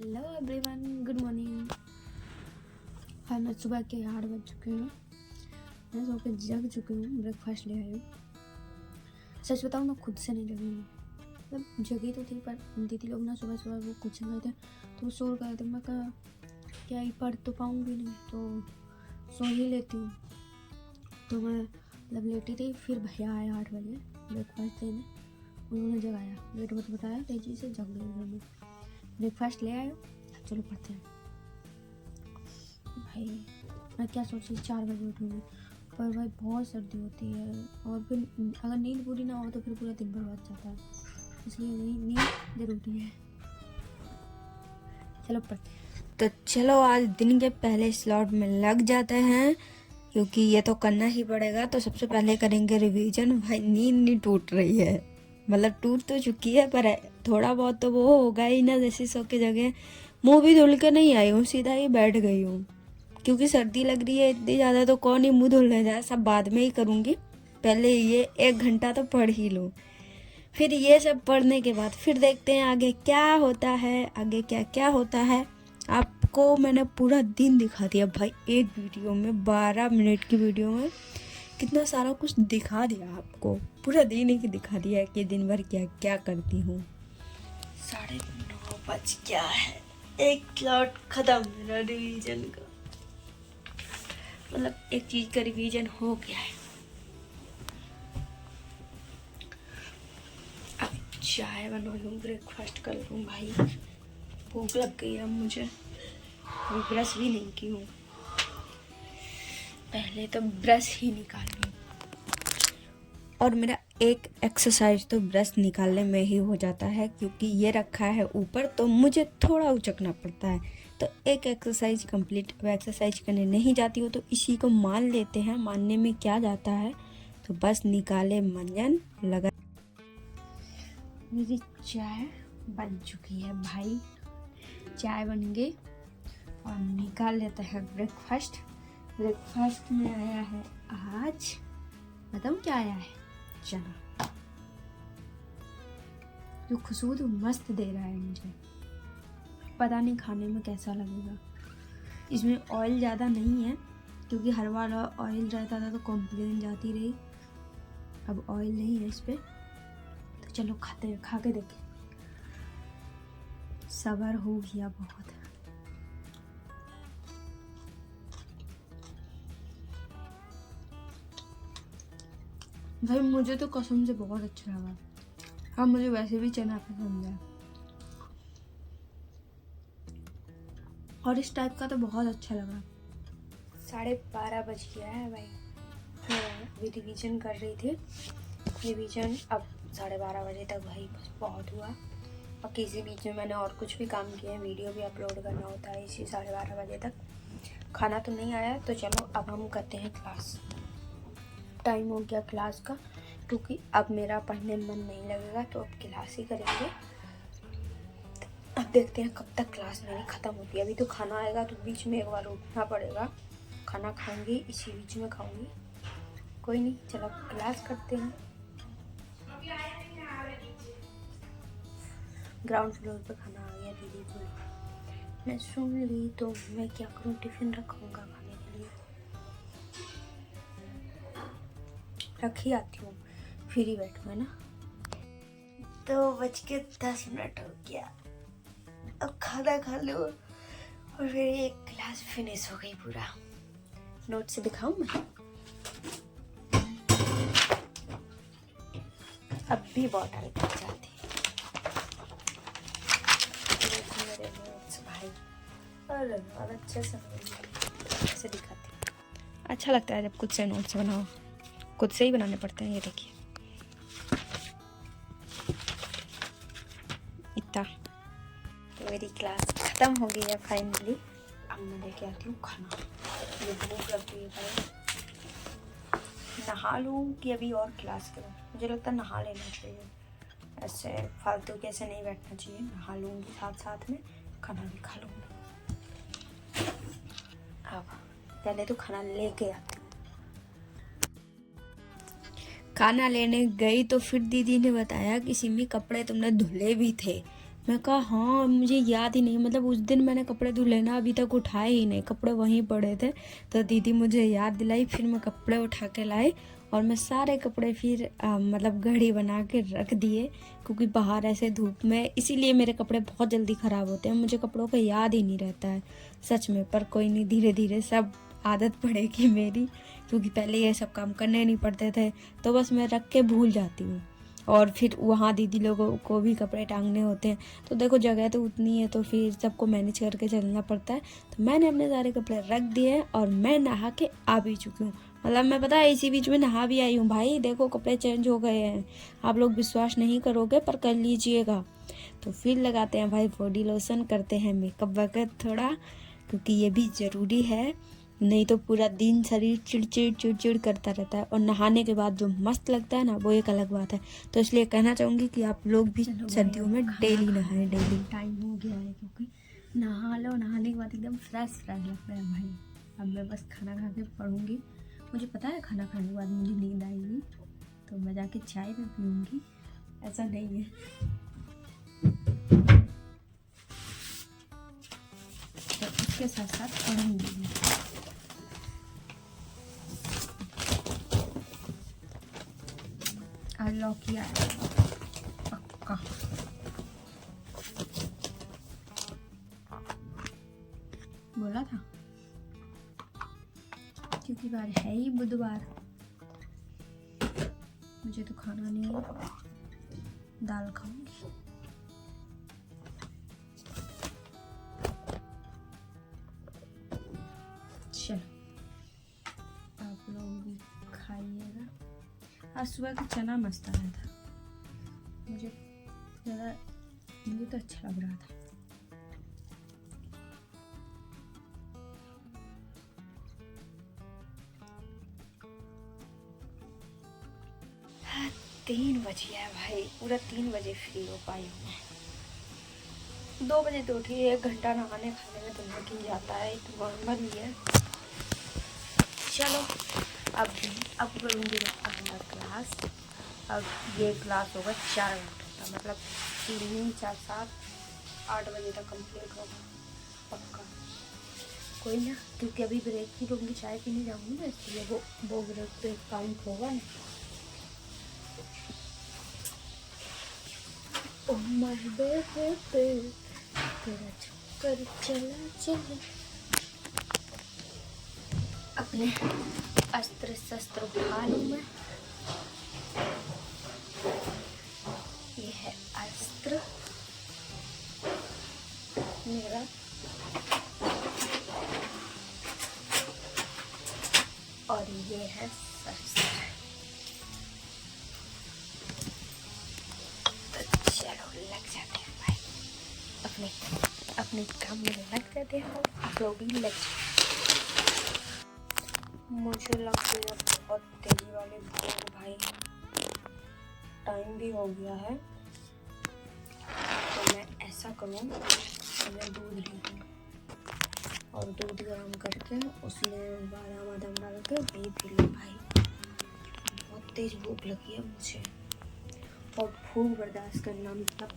Hello everyone, good morning. मैं सुबह के 8 बज चुके हैं। मैं सो के जग चुकी हूँ, ब्रेकफास्ट ले आई हूँ। सच बताऊँ ना, खुद से नहीं जगी हूँ। मतलब जगी तो थी, पर दीदी लोग ना सुबह सुबह वो कुछ गए थे तो वो शोर कर रहे थे। मैं कहा क्या ही पढ़ तो पाऊँगी नहीं, तो सो ही लेती हूँ। तो मैं मतलब लेटी थी, फिर भैया आए 8 बजे ब्रेकफास्ट देने। उन्होंने जगाया, लेट मत बताया, तेज़ी से जग गई मैं। ब्रेकफास्ट ले आए, चलो पढ़ते हैं। भाई मैं क्या सोची 4 बजे उठूँगी, पर भाई बहुत सर्दी होती है और फिर अगर नींद पूरी ना हो तो फिर पूरा दिन बर्बाद जाता है, इसलिए नींद ज़रूरी है। चलो पढ़ते हैं। तो चलो आज दिन के पहले स्लॉट में लग जाते हैं, क्योंकि ये तो करना ही पड़ेगा। तो सबसे पहले करेंगे रिवीजन। भाई नींद नहीं टूट रही है, मतलब टूट तो चुकी है पर थोड़ा बहुत तो वो होगा ही ना। जैसे सो के जगह मुंह भी धुल के नहीं आई हूँ, सीधा ही बैठ गई हूँ, क्योंकि सर्दी लग रही है इतनी ज़्यादा। तो कौन ही मुंह धुलने जाए, सब बाद में ही करूँगी। पहले ये 1 घंटा तो पढ़ ही लूँ, फिर ये सब पढ़ने के बाद फिर देखते हैं आगे क्या होता है। आगे क्या क्या होता है आपको मैंने पूरा दिन दिखा दिया भाई। एक वीडियो में 12 मिनट की वीडियो में कितना सारा कुछ दिखा दिया आपको। पूरा दिन ही दिखा दिया कि दिन भर क्या क्या करती हूँ। 9:30 बज गया है, एक स्लॉट खत्म मेरा रिवीजन का। मतलब एक चीज का रिवीजन हो गया है। अब चाय बना लूँ, ब्रेकफास्ट कर लूँ। भाई भूख लग गई है मुझे, अभी ब्रश भी नहीं की हूँ। पहले तो ब्रश ही निकाल लूँ, और मेरा एक एक्सरसाइज तो ब्रश निकालने में ही हो जाता है, क्योंकि ये रखा है ऊपर तो मुझे थोड़ा उचकना पड़ता है। तो एक एक्सरसाइज कंप्लीट। अब एक्सरसाइज करने नहीं जाती हो तो इसी को मान लेते हैं, मानने में क्या जाता है। तो बस निकाले मंजन लगा। मेरी चाय बन चुकी है भाई, चाय बन गई और निकाल लेते हैं ब्रेकफास्ट। ब्रेकफास्ट में आया है आज, बताऊँ क्या आया है? चना। जो खुशबू तो मस्त दे रहा है मुझे, पता नहीं खाने में कैसा लगेगा। इसमें ऑयल ज़्यादा नहीं है, क्योंकि हर बार ऑयल रहता था तो कंप्लेन जाती रही। अब ऑयल नहीं है इस पे, तो चलो खाते हैं, खा के देखें। सब्र हो गया बहुत। भाई मुझे तो कसम से बहुत अच्छा लगा। हाँ, मुझे वैसे भी चना पसंद है और इस टाइप का तो बहुत अच्छा लगा। 12:30 बज गया है भाई। मैं अभी रिवीजन कर रही थी। रिवीजन अब 12:30 बजे तक भाई बस बहुत हुआ। और किसी बीच में मैंने और कुछ भी काम किया है, वीडियो भी अपलोड करना होता है इसी 12:30 बजे तक। खाना तो नहीं आया, तो चलो अब हम करते हैं क्लास। टाइम हो गया क्लास का, क्योंकि अब मेरा पढ़ने में मन नहीं लगेगा, तो अब क्लास ही करेंगे। अब देखते हैं कब तक क्लास मेरी ख़त्म होती है। अभी तो खाना आएगा तो बीच में एक बार उठना पड़ेगा। खाना खाऊंगी, इसी बीच में खाऊंगी। कोई नहीं, चलो क्लास करते हैं। ग्राउंड फ्लोर पे खाना आ गया, दीदी बोली। मैं सुन ली तो मैं क्या करूँ, टिफ़िन रखूँगा खाने के लिए। रख ही आती हूँ, फिर ही बैठूँगा ना। 2:10 हो गया, अब खाना खा लो और फिर एक क्लास फिनिश हो गई पूरा। नोट से दिखाऊँ मैं? अब भी बॉटल बच जाती है। मेरे नोट्स भाई, अरे अच्छे से ऐसे दिखाती हूँ। अच्छा लगता है जब खुद से नोट्स बनाओ, खुद से ही बनाने पड़ते हैं। ये देखिए इतना। तो मेरी क्लास ख़त्म हो गई है फाइनली। अब मैं लेके आती हूँ खाना। मुझे भूख लग गई है भाई। नहा लूँ कि अभी और क्लास करूँ? मुझे लगता है नहा लेना चाहिए, ऐसे फालतू के ऐसे नहीं बैठना चाहिए। नहा लूँगी, साथ साथ में खाना भी खा लूँगी। अब पहले तो खाना लेके आती हूँ। खाना लेने गई तो फिर दीदी ने बताया कि सिमी कपड़े तुमने धुले भी थे। मैं कहा हाँ मुझे याद ही नहीं, मतलब उस दिन मैंने कपड़े धुले ना, अभी तक उठाए ही नहीं, कपड़े वहीं पड़े थे। तो दीदी मुझे याद दिलाई, फिर मैं कपड़े उठा के लाई और मैं सारे कपड़े फिर मतलब घड़ी बना के रख दिए, क्योंकि बाहर ऐसे धूप में, इसीलिए मेरे कपड़े बहुत जल्दी ख़राब होते हैं, मुझे कपड़ों का याद ही नहीं रहता है सच में। पर कोई नहीं, धीरे धीरे सब आदत पड़ेगी मेरी, क्योंकि पहले ये सब काम करने नहीं पड़ते थे, तो बस मैं रख के भूल जाती हूँ। और फिर वहाँ दीदी लोगों को भी कपड़े टांगने होते हैं, तो देखो जगह तो उतनी है, तो फिर सबको मैनेज करके चलना पड़ता है। तो मैंने अपने सारे कपड़े रख दिए और मैं नहा के आ भी चुकी हूँ, मतलब मैं पता है इसी बीच में नहा भी आई हूँ भाई। देखो कपड़े चेंज हो गए हैं, आप लोग विश्वास नहीं करोगे पर कर लीजिएगा। तो फिर लगाते हैं भाई बॉडी लोशन, करते हैं मेकअप वगैरह थोड़ा, क्योंकि ये भी ज़रूरी है, नहीं तो पूरा दिन शरीर चिड़चिड़ चिड़चिड़ करता रहता है। और नहाने के बाद जो मस्त लगता है ना, वो एक अलग बात है। तो इसलिए कहना चाहूँगी कि आप लोग भी सर्दियों में डेली नहाएं, डेली। टाइम हो गया है, क्योंकि नहा लो, नहाने के बाद एकदम फ्रेश फ्रेश लगता है भाई। अब मैं बस खाना खा के पढ़ूँगी। मुझे पता है खाना खाने के बाद मुझे नींद आएगी, तो मैं जाके चाय भी पीऊँगी, ऐसा नहीं है। तो उसके साथ साथ पढ़ूँगी। आज लॉक किया है पक्का। बोला था, क्योंकि बार है ही बुधवार। मुझे तो खाना नहीं है, दाल खाऊंगी। चलो आप लोग भी खाइएगा। आज सुबह का चना मस्त आया था, मुझे तो अच्छा लग रहा था। हाँ, 3 बज गया भाई, पूरा 3 बजे फ्री हो पाई हूँ मैं। 2 बजे तो उठी, 1 घंटा नहाने खाने में तो लग ही जाता है, तो नॉर्मल ही है। चलो अब करूँगी अगला क्लास। अब ये क्लास होगा 4 घंटे का, मतलब 3 4 7 8 बजे तक कंप्लीट होगा पक्का। कोई ना, क्योंकि अभी ब्रेक भी लूँगी, चाय पीने जाऊँगी ना, इसलिए वो ब्रेक तो एक काउंट होगा ना। ओ माय बेबी तेरा चक्कर चला चला। अपने अस्त्र शस्त्र उठा लूँ मैं। ये है अस्त्र मेरा, और ये है शस्त्र। तो चलो लग जाते हैं भाई, अपने काम में लग जाते हैं। आप लोग भी लग जाए। मुझे लगती है बहुत तेजी वाली भूख भाई, टाइम भी हो गया है। तो मैं ऐसा करूँ, मैं दूध ले लूँ और दूध गर्म करके उसमें बादाम डाल के वही पी लूँ भाई। बहुत तेज भूख लगी है मुझे, और भूख बर्दाश्त करना मतलब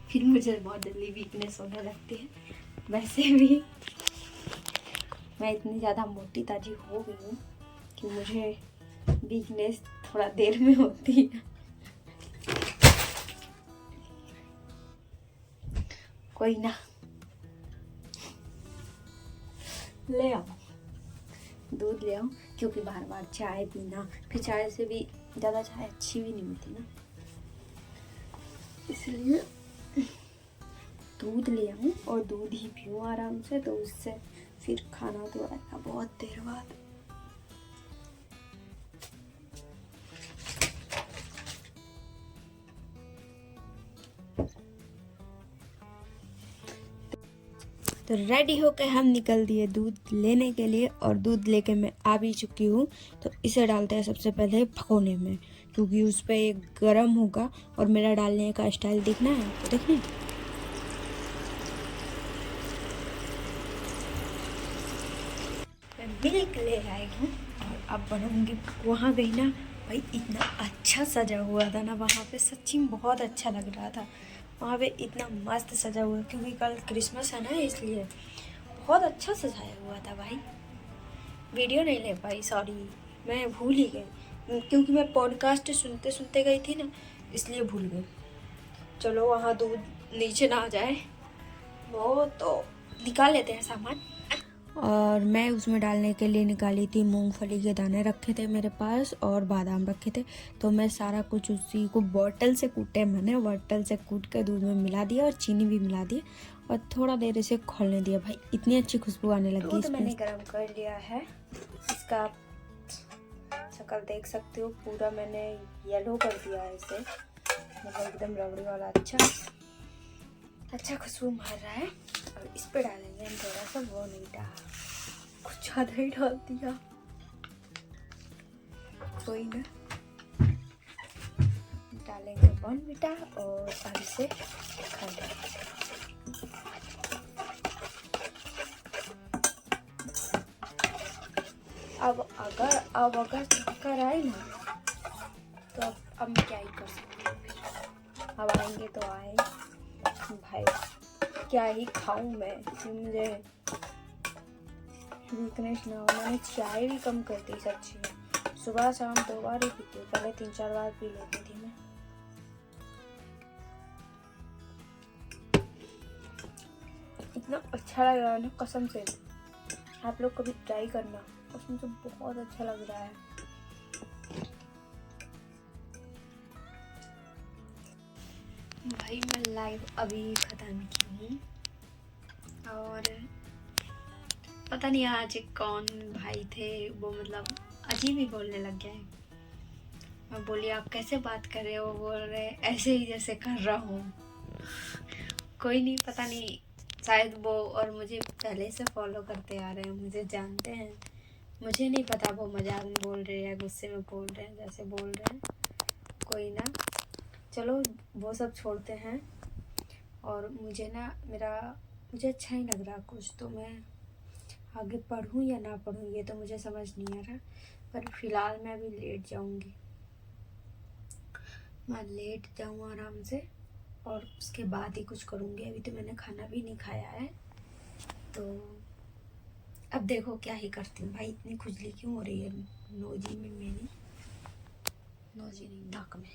फिर मुझे बहुत जल्दी वीकनेस होने लगती है। वैसे भी मैं इतनी ज़्यादा मोटी ताजी हो गई हूँ कि मुझे वीकनेस थोड़ा देर में होती है। कोई ना, ले आओ दूध ले आओ, क्योंकि बार बार चाय पीना, फिर चाय से भी ज़्यादा चाय अच्छी भी नहीं होती ना, इसलिए दूध ले आऊँ और दूध ही पीऊँ आराम से। तो उससे फिर खाना तो आएगा बहुत देर बाद। तो रेडी होकर हम निकल दिए दूध लेने के लिए, और दूध लेके मैं आ भी चुकी हूँ। तो इसे डालते हैं सबसे पहले भगोने में, क्योंकि उस पर एक गर्म होगा। और मेरा डालने का स्टाइल देखना है तो देखना। मैं मिल्क ले आई हूँ और अब बनाऊंगी। वहाँ गई ना भाई इतना अच्छा सजा हुआ था ना वहाँ पे, सच्ची में बहुत अच्छा लग रहा था। वहाँ पे इतना मस्त सजा हुआ, क्योंकि कल क्रिसमस है ना, इसलिए बहुत अच्छा सजाया हुआ था भाई। वीडियो नहीं ले पाई, सॉरी, मैं भूल ही गई, क्योंकि मैं पॉडकास्ट सुनते सुनते गई थी ना, इसलिए भूल गई। चलो वहाँ दूध नीचे ना आ जाए, वो तो निकाल लेते हैं सामान। और मैं उसमें डालने के लिए निकाली थी मूंगफली के दाने, रखे थे मेरे पास, और बादाम रखे थे। तो मैं सारा कुछ उसी को बॉटल से कूटे, मैंने बॉटल से कूट कर दूध में मिला दिया और चीनी भी मिला दी और थोड़ा देर इसे खोलने दिया। भाई इतनी अच्छी खुशबू आने लगी दूध इसमें। मैंने गर्म कर लिया है, इसका आप शक्ल देख सकते हो, पूरा मैंने येलो कर दिया है इसे, मतलब एकदम रबड़ी वाला अच्छा खुशबू मार रहा है। और इस पे डालेंगे हम थोड़ा सा बोर्नवीटा, कुछ ज़्यादा ही डाल दिया, कोई ना। डालेंगे बोर्नवीटा और अब इसे खाएंगे। अब अगर चक्कर आए ना, तो अब मैं क्या ही कर सकती हूँ। अब आएंगे तो आए भाई, क्या ही खाऊं मैं, कि मुझे वीकनेस ना हो। मैंने चाय भी कम कर दी सच्ची में, सुबह शाम 2 बार ही पीती हूँ, पहले 3-4 बार पी लेती थी मैं। इतना अच्छा लग रहा है ना, कसम से, आप लोग कभी ट्राई करना, उसमें तो बहुत अच्छा लग रहा है। भाई मैं लाइव अभी ख़त्म की हूँ, और पता नहीं आज कौन भाई थे, वो मतलब अजीब ही बोलने लग गया है। मैं बोली आप कैसे बात कर रहे हो, बोल रहे ऐसे ही जैसे कर रहा हूँ। कोई नहीं, पता नहीं, शायद वो और मुझे पहले से फॉलो करते आ रहे हैं, मुझे जानते हैं। मुझे नहीं पता वो मजाक में बोल रहे हैं या गुस्से में बोल रहे हैं, जैसे बोल रहे हैं। कोई ना, चलो वो सब छोड़ते हैं। और मुझे ना मुझे अच्छा ही लग रहा कुछ, तो मैं आगे पढ़ूँ या ना पढ़ूँ ये तो मुझे समझ नहीं आ रहा, पर फिलहाल मैं अभी लेट जाऊँगी। मैं लेट जाऊँ आराम से, और उसके बाद ही कुछ करूँगी। अभी तो मैंने खाना भी नहीं खाया है, तो अब देखो क्या ही करती हूँ। भाई इतनी खुजली क्यों हो रही है नोजी में, मेरी नोजी नहीं, नाक में।